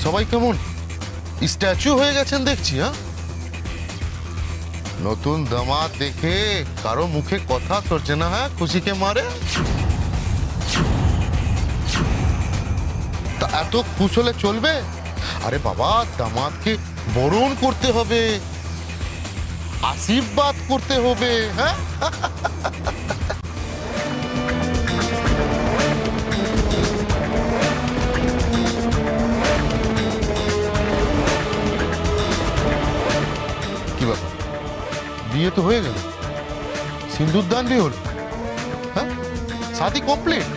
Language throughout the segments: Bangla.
সবাই কেমন স্ট্যাচু হয়ে গেছেন দেখছি। হ্যাঁ, নতুন দামাদ দেখে কারো মুখে কথা সরছে না। হ্যাঁ, খুশিকে মারে। তা এত খুশ হলে চলবে? আরে বাবা, দামাদকে বরণ করতে হবে, আশীর্বাদ করতে হবে। হ্যাঁ, কি ব্যাপার, বিয়ে তো হয়ে গেল, সিন্দুর দান भी হলো, হ্যাঁ, শাদি কমপ্লিট।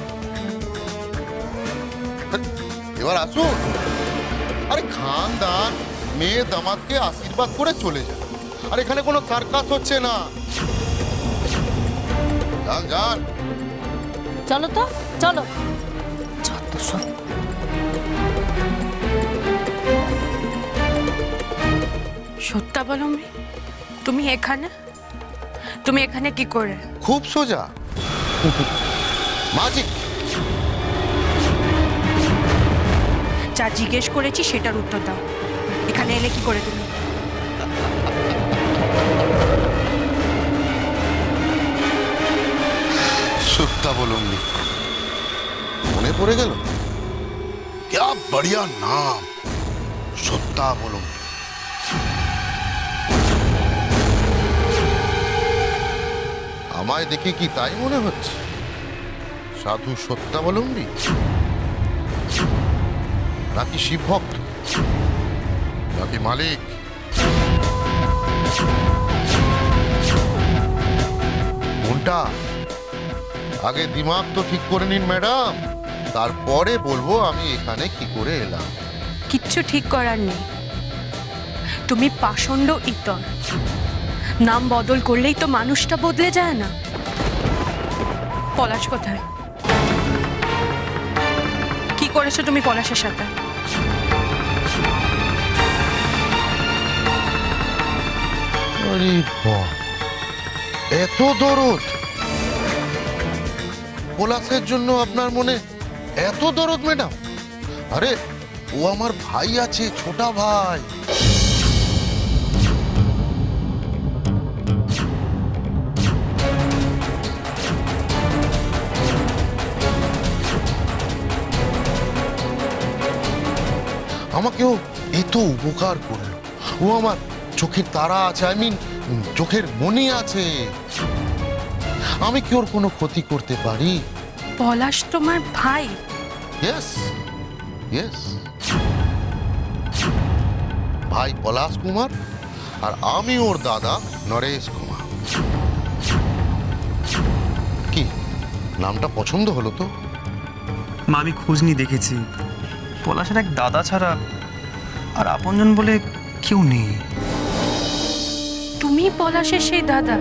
এবার আসুন। আরে খানদান মেয়ে দামাদকে আশীর্বাদ করে চলে যায়, আর এখানে কোনো সার্কাস হচ্ছে না। যান যান। চলো তো, চলো। যত সব। সত্যাবলম্বী, তুমি এখানে কি করে? খুব সোজা মাঝি। যা জিজ্ঞেস করেছি সেটার উত্তর দাও। এখানে এলে কি করে তুমি? সত্যাবলম্বী মনে পড়ে গেল। क्या बढ़िया नाम, সত্যাবলম্বী। আমায় দেখে কি তাই মনে হচ্ছে? সাধু সত্যাবলম্বী নাকি শিব ভক্ত নাকি মালিক? কোনটা? আগে দিমাগ তো ঠিক করে নিন ম্যাডাম, তারপরে বলবো আমি এখানে কি করে এলাম। কিচ্ছু ঠিক করার নেই। তুমি পাষণ্ড ইতর। নাম বদল করলেই তো মানুষটা বদলে যায় না। পলাশ কোথায়? কি করেছো তুমি পলাশের সাথে? আরে বাহ, এত দরদ! পলাশের জন্য আপনার মনে এত দরদ ম্যাডাম? আরে ও আমার ভাই আছে, ছোটা ভাই। আমাকেও এত উপকার করলো। ও আমার চোখের তারা আছে, আই মিন চোখের মনি আছে। আমি কি ওর কোনো ক্ষতি করতে পারি? পলাশ তোমার ভাই? ইয়েস ইয়েস, ভাই পলাশ কুমার আর আমি ওর দাদা নরেশ কুমার। কি নামটা পছন্দ হলো তো? মা, আমি খোঁজ নিয়ে দেখেছি, পলাশের এক দাদা ছাড়া আর আপনজন বলে কেউ নেই। তুমি পলাশের সেই দাদা?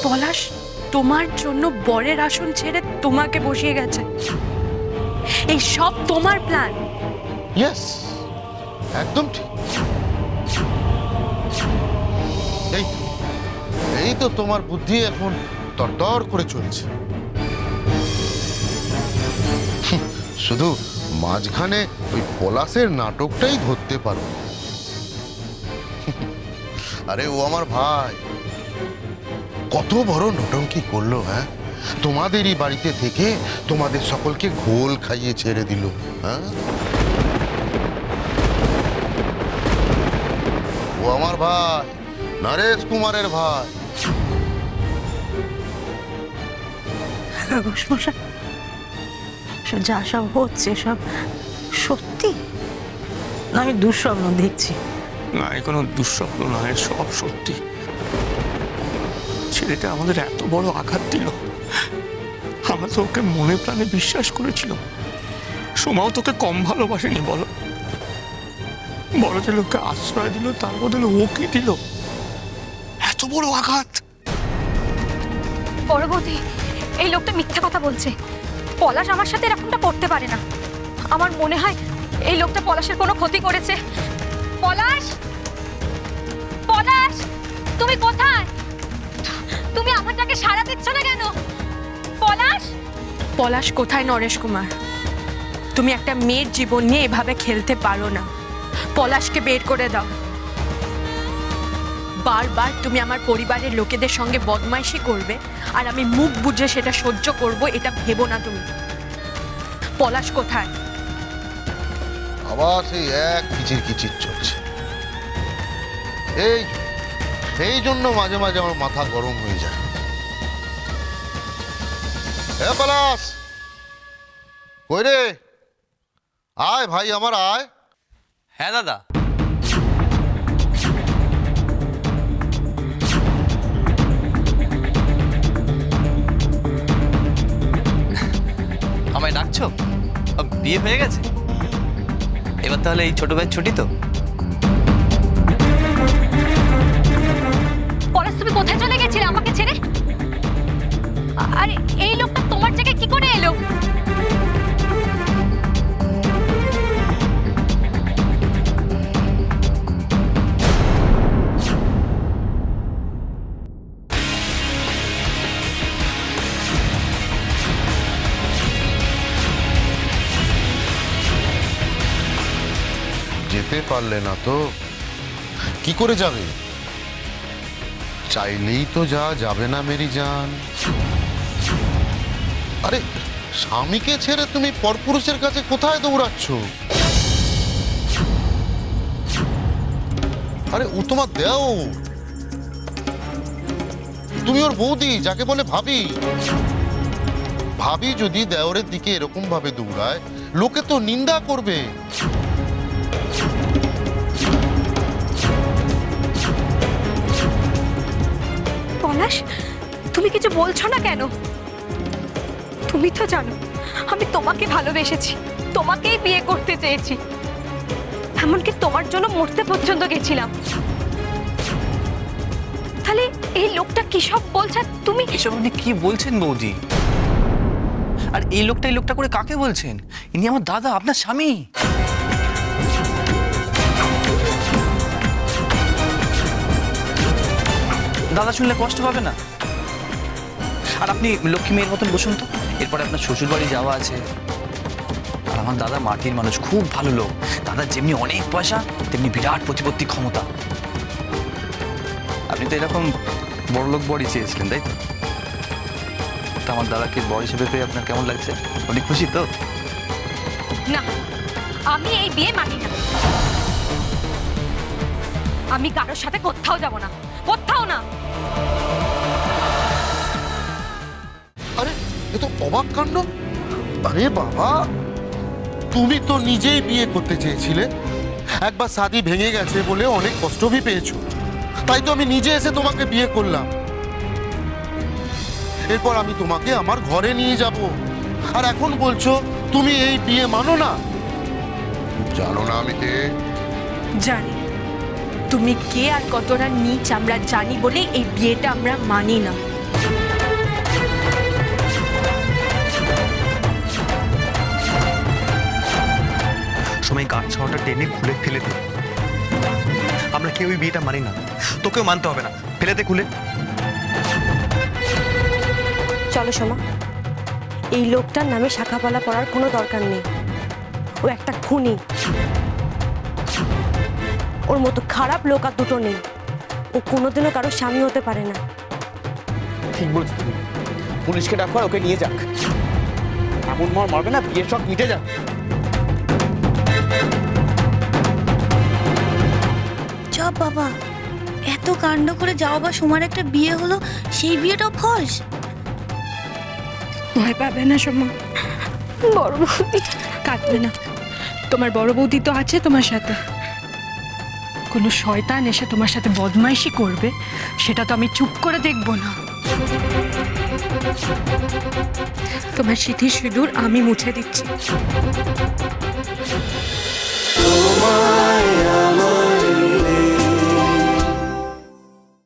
পলাশ তোমার জন্য বরের আসন ছেড়ে তোমাকে বসিয়ে গেছে। এই সব তোমার প্ল্যান? ইয়েস, একদম ঠিক। এই তো, এই তো তোমার বুদ্ধি এখন তরতর করে চলছে। শুধু মাঝখানে ওই পলাশের নাটকটাই ধরতে পারো। আরে ও আমার ভাই, কত বড় নটঙ্কি করলো। হ্যাঁ, তোমাদেরই বাড়িতে থেকে তোমাদের সকলকে ঘোল খাইয়ে ছেড়ে দিল। হ্যাঁ, ও আমার ভাই, নরেশ কুমারের ভাই। যা সব হচ্ছে সব সত্যি না আমি দুঃস্বপ্ন দেখছি? না, এ কোনো দুঃস্বপ্ন নয়, সব সত্যি। ছেলেটা আমাদের এত বড় আঘাত দিল। আমরা তো ওকে মনে প্রাণে বিশ্বাস করেছিলাম। সোমাও তোকে কম ভালোবাসেনি বলো? বড় যে লোককে আশ্রয় দিল তার বদলে ওকে দিল এত বড় আঘাত। পরবর্তী এই লোকটা মিথ্যা কথা বলছে। পলাশ আমার সাথে এরকমটা করতে পারে না। আমার মনে হয় এই লোকটা পলাশের কোনো ক্ষতি করেছে। পলাশ, পলাশ, তুমি কোথায়? তুমি আমার ডাকে সাড়া দিচ্ছ না কেন? পলাশ, পলাশ কোথায় নরেশ কুমার? তুমি একটা মেয়ের জীবন নিয়ে এভাবে খেলতে পারো না। পলাশকে বের করে দাও। বারবার তুমি আমার পরিবারের লোকেদের সঙ্গে বদমাইশি করবে আর আমি মুখ বুজে সেটা সহ্য করব, এটা ভেবো না তুমি। পলাশ কোথায়? আবার সেই এক কিচির কিচির চলছে। এই জন্য মাঝে মাঝে আমার মাথা গরম হয়ে যায়। পলাশ, কই রে? আয় ভাই আমার, আয়। হ্যাঁ দাদা। আমায় ডাকছো? বিয়ে হয়ে গেছে এবার, তাহলে এই ছোট ভাইয়ের ছুটি তো? পলাশ, তুমি কোথায় চলে গেছিলে আমাকে ছেড়ে? আরে এই লোকটা তোমার জায়গায় কি করে এলো? যেতে পারলে না তো কি করে যাবে? চাইলেই তো যাবে না মেরি জান। আরে স্বামীকে ছেড়ে তুমি পরপুরুষের কাছে কোথায় দৌড়াচ্ছ? আরে ও তোমার দেও, তুমি ওর বৌদি, যাকে বলে ভাবি। ভাবি যদি দেওরের দিকে এরকম ভাবে দৌড়ায়, লোকে তো নিন্দা করবে। পলাশ, তুমি কিছু বলছো না কেন? তুমি তো জানো আমি তোমাকে ভালোবেসেছি, তোমাকেই বিয়ে করতে চেয়েছি, এমনকি তোমার জন্য মরতে পর্যন্ত গেছিলাম। তাহলে এই লোকটা কি সব বলছে? তুমি এসব আপনি কি বলছেন বৌদি? আর এই লোকটা করে কাকে বলছেন? ইনি আমার দাদা, আপনার স্বামী। দাদা শুনলে কষ্ট পাবে না? আর আপনি লক্ষ্মী মেয়ের মতন বসুন তো, এরপরে আপনার শ্বশুর বাড়ি যাওয়া আছে। আর আমার দাদা মাটির মানুষ, খুব ভালো লোক। দাদার যেমনি অনেক পয়সা, তেমনি বিরাট প্রতিপত্তি ক্ষমতা। আপনি তো এরকম বড় লোক বড়ি চেয়েছিলেন, তাই তো? তা আমার দাদাকে বড় হিসেবে পেয়ে আপনার কেমন লাগছে? অনেক খুশি তো? না, আমি এই বিয়ে মানি না। আমি কারোর সাথে কোথাও যাব না, কোথাও না। আরে এ তো অবাক কাণ্ড। আরে বাবা, তুমি তো নিজেই বিয়ে করতে চেয়েছিলে। একবার শাদি ভেঙে গেছে বলে অনেক কষ্ট ভি পেয়েছো, তাই তো আমি নিজে এসে তোমাকে বিয়ে করলাম। এরপর আমি তোমাকে আমার ঘরে নিয়ে যাব, আর এখন বলছো তুমি এই বিয়ে মানো না। জানো না আমি কে? জানি তুমি কে আর কতটা নীচ আমরা জানি বলে এই বিয়েটা আমরা মানি না। সময় গাছ ছাওয়াটা টেনে খুলে ফেলে দে। আমরা কেউ ওই বিয়েটা মানি না, তোকেও মানতে হবে না। ফেলে দে খুলে। চলো সোমা, এই লোকটার নামে শাখাপালা পড়ার কোনো দরকার নেই। ও একটা খুনি। ওর মতো খারাপ লোক আর দুটো নেই। ও কোনোদিনও কারো স্বামী হতে পারে না। ঠিক বলছো তুমি। পুলিশকে ডাকো, ওকে নিয়ে যাক। এমন মারবে না, বিয়ের সব মিটে যাক। চপ বাবা, এত কাণ্ড করে যাও বা সোমার একটা বিয়ে হলো, সেই বিয়েটাও ফলস। ভয় পাবে না সোমা, বড় বৌদি কাঁদবে না। তোমার বড় বৌদি তো আছে তোমার সাথে। কোনো শয়তান এসে তোমার সাথে বদমাইশি করবে সেটা তো আমি চুপ করে দেখব না। তোমার সিঁথির সিঁদুর আমি মুছে দিচ্ছি। তোমায়